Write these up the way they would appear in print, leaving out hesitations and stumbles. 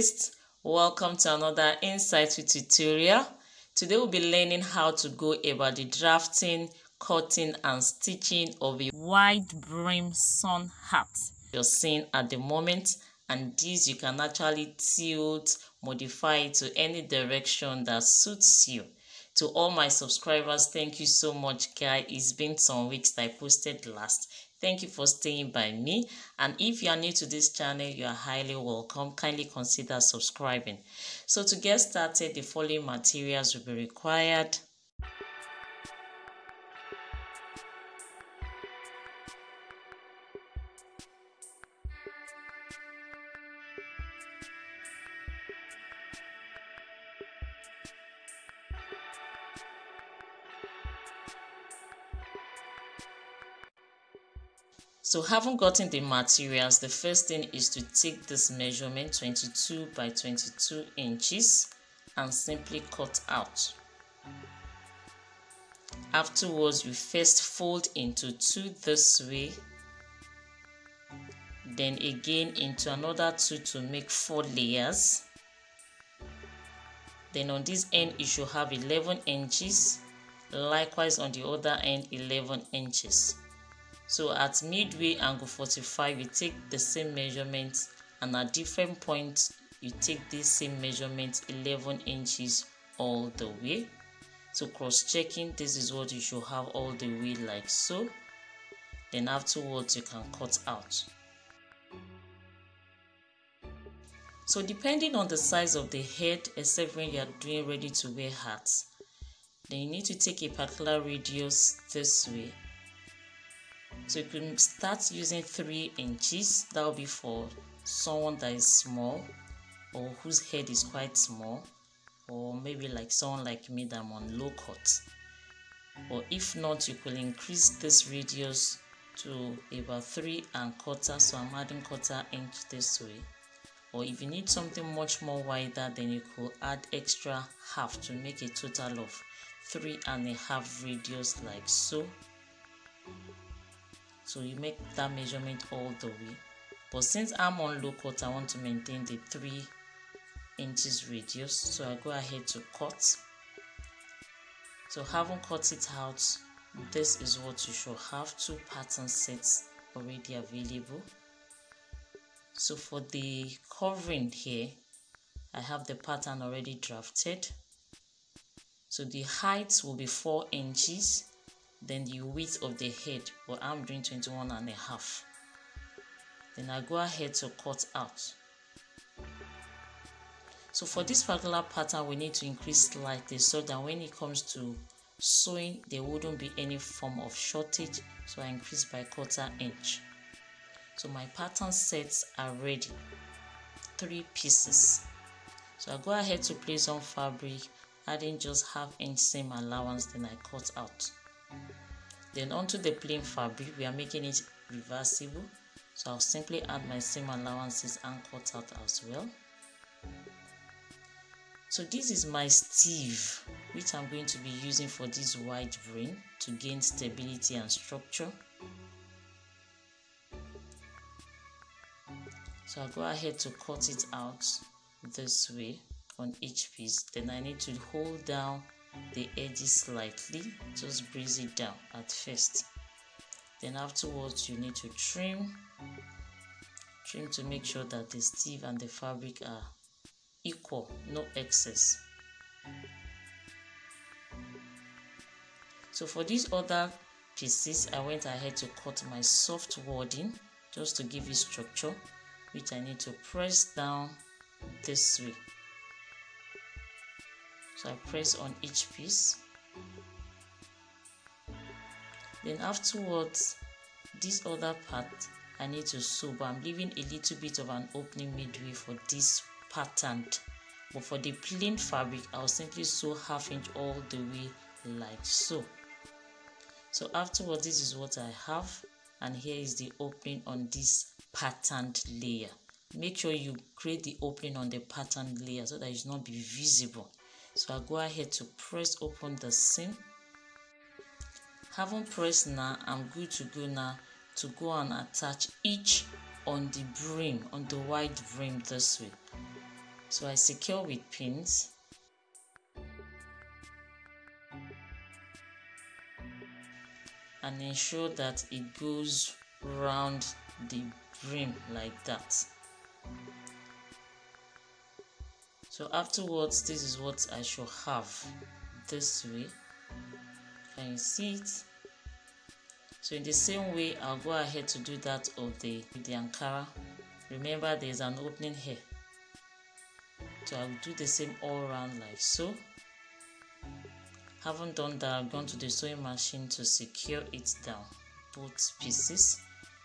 artist, welcome to another insightful tutorial. Today we'll be learning how to go about the drafting, cutting and stitching of a wide brim sun hat you're seeing at the moment, and this you can actually tilt, modify it to any direction that suits you. To all my subscribers, thank you so much, guys. It's been some weeks that I posted last. Thank you for staying by me, and if you are new to this channel, you are highly welcome. Kindly consider subscribing. So to get started, the following materials will be required. So having gotten the materials, the first thing is to take this measurement 22 by 22 inches and simply cut out. Afterwards, you first fold into two this way, then again into another two to make 4 layers. Then on this end, you should have 11 inches. Likewise on the other end, 11 inches. So at midway angle 45, you take the same measurement, and at different points you take this same measurement 11 inches all the way. So cross-checking, this is what you should have all the way like so. Then afterwards you can cut out. So depending on the size of the head, except when you are doing ready to wear hats, then you need to take a particular radius this way. So you can start using 3 inches. That will be for someone that is small or whose head is quite small, or maybe like someone like me that I'm on low cut. Or if not, you could increase this radius to about 3 1/4. So I'm adding 1/4 inch this way. Or if you need something much more wider, then you could add extra half to make a total of 3 1/2 radius like so. So you make that measurement all the way. But since I'm on low cut, I want to maintain the 3 inches radius. So I go ahead to cut. So having cut it out, this is what you should have. 2 pattern sets already available. So for the covering here, I have the pattern already drafted. So the height will be 4 inches. Then the width of the head, but I'm doing 21 1/2. Then I go ahead to cut out. So for this particular pattern, we need to increase slightly so that when it comes to sewing, there wouldn't be any form of shortage. So I increase by 1/4 inch. So my pattern sets are ready, 3 pieces. So I go ahead to place on fabric, adding just 1/2 inch seam allowance, then I cut out. Then onto the plain fabric, we are making it reversible, so I'll simply add my seam allowances and cut out as well. So this is my sleeve, which I'm going to be using for this wide brim to gain stability and structure. So I'll go ahead to cut it out this way on each piece. Then I need to hold down the edges slightly, just breeze it down at first. Then afterwards you need to trim to make sure that the sleeve and the fabric are equal, no excess. So for these other pieces, I went ahead to cut my soft wadding just to give it structure, which I need to press down this way. So I press on each piece. Then afterwards, this other part I need to sew, but I'm leaving a little bit of an opening midway for this pattern. But for the plain fabric, I'll simply sew 1/2 inch all the way like so. So afterwards, this is what I have, and here is the opening on this patterned layer. Make sure you create the opening on the patterned layer so that it will not be visible. So I'll go ahead to press open the seam. Having pressed now, I'm good to go now to go and attach each on the brim, on the wide brim this way. So I secure with pins. And ensure that it goes round the brim like that. So afterwards, this is what I should have this way. Can you see it? So in the same way, I'll go ahead to do that of the Ankara. Remember, there's an opening here. So I'll do the same all around like so. Having done that, I've gone to the sewing machine to secure it down, both pieces.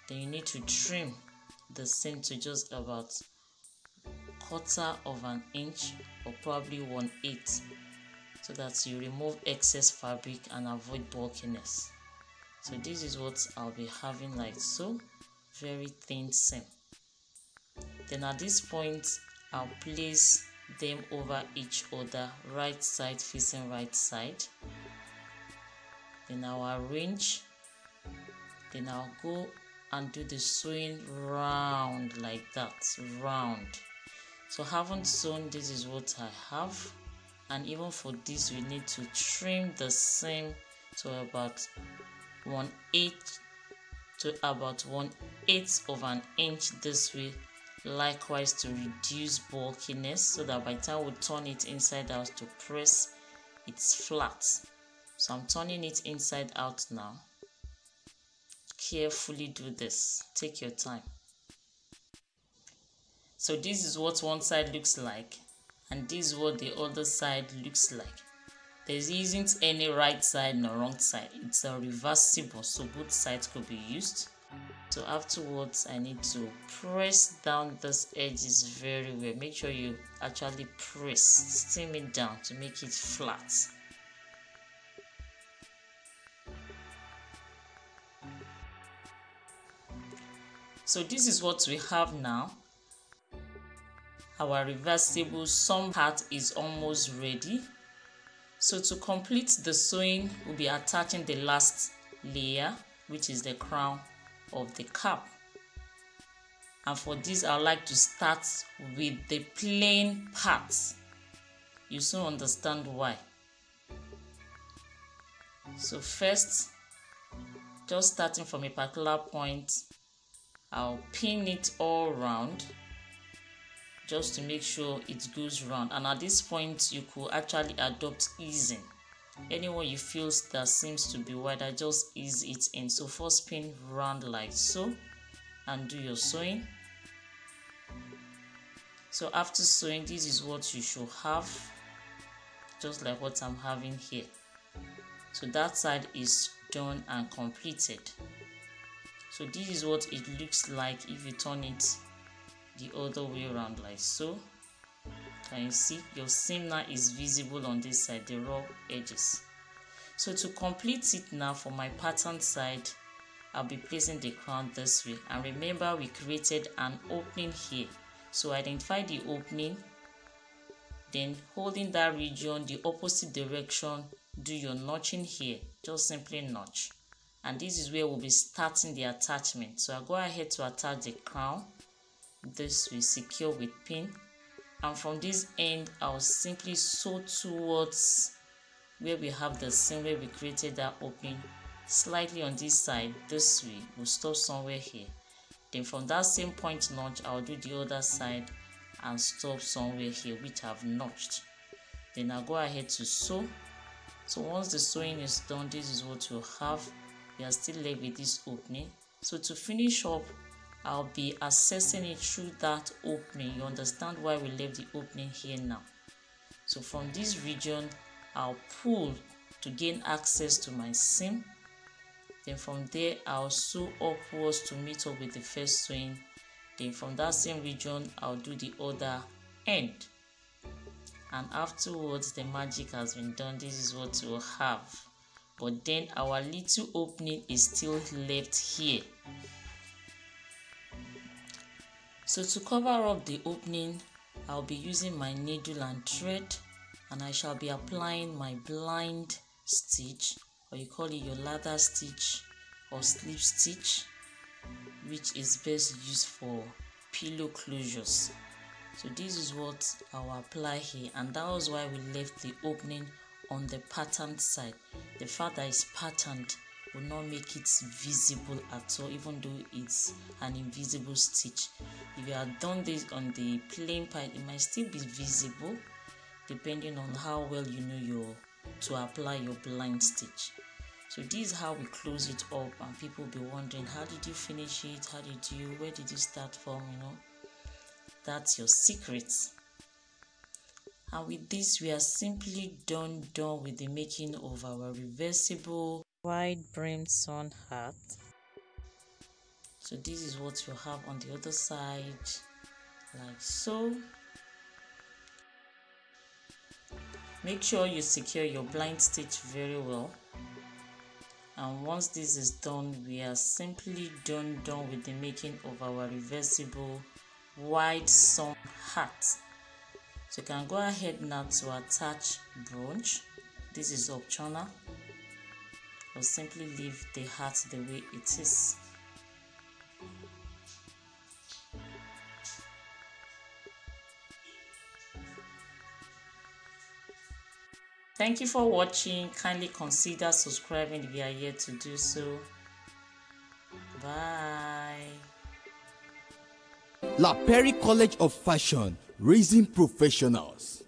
Then you need to trim the seam to just about 1/4 of an inch or probably 1/8, so that you remove excess fabric and avoid bulkiness. So this is what I'll be having like so, very thin seam. Then at this point, I'll place them over each other, right side facing right side. Then I'll arrange. Then I'll go and do the sewing round like that, round. So having sewn, this is what I have. And even for this, we need to trim the seam to about 1/8 to about 1/8 of an inch this way. Likewise, to reduce bulkiness, so that by the time we turn it inside out to press, it's flat. So I'm turning it inside out now. Carefully do this, take your time. So this is what one side looks like, and this is what the other side looks like. There isn't any right side nor wrong side. It's a reversible, so both sides could be used. So afterwards, I need to press down these edges very well. Make sure you actually press, steam it down to make it flat. So this is what we have now. Our reversible some part is almost ready. So to complete the sewing, we'll be attaching the last layer, which is the crown of the cap. And for this, I would like to start with the plain parts. You soon understand why. So first, just starting from a particular point, I'll pin it all round just to make sure it goes round. And at this point, you could actually adopt easing. Anyone you feel that seems to be wider, just ease it in. So first pin round like so and do your sewing. So after sewing, this is what you should have, just like what I'm having here. So that side is done and completed. So this is what it looks like if you turn it the other way around like so. Can you see? Your seam now is visible on this side, the raw edges. So to complete it now, for my pattern side, I'll be placing the crown this way. And remember, we created an opening here. So identify the opening, then holding that region the opposite direction, do your notching here, just simply notch. And this is where we'll be starting the attachment. So I'll go ahead to attach the crown. This we secure with pin. And from this end, I'll simply sew towards where we have the seam where we created that opening, slightly on this side. This way, we'll stop somewhere here. Then from that same point notch, I'll do the other side and stop somewhere here, which I've notched. Then I'll go ahead to sew. So once the sewing is done, this is what you'll have. You are still left with this opening. So to finish up, I'll be accessing it through that opening. You understand why we left the opening here now. So from this region, I'll pull to gain access to my seam. Then from there, I'll sew upwards to meet up with the first sewing. Then from that same region, I'll do the other end. And afterwards, the magic has been done. This is what we'll have. But then our little opening is still left here. So to cover up the opening, I'll be using my needle and thread, and I shall be applying my blind stitch, or you call it your ladder stitch or slip stitch, which is best used for pillow closures. So this is what I'll apply here, and that was why we left the opening on the patterned side. The fact that it's patterned will not make it visible at all, even though it's an invisible stitch. If you had done this on the plain part, it might still be visible depending on how well you know to apply your blind stitch. So this is how we close it up, and people will be wondering, how did you finish it? Where did you start from? That's your secret. And with this, we are simply done with the making of our reversible wide brim sun hat. So this is what you have on the other side, like so. Make sure you secure your blind stitch very well. And once this is done, we are simply done with the making of our reversible wide sun hat. So you can go ahead now to attach brooch. This is optional, or simply leave the hat the way it is. Thank you for watching. Kindly consider subscribing if you are yet to do so. Bye. La Perry College of Fashion, raising professionals.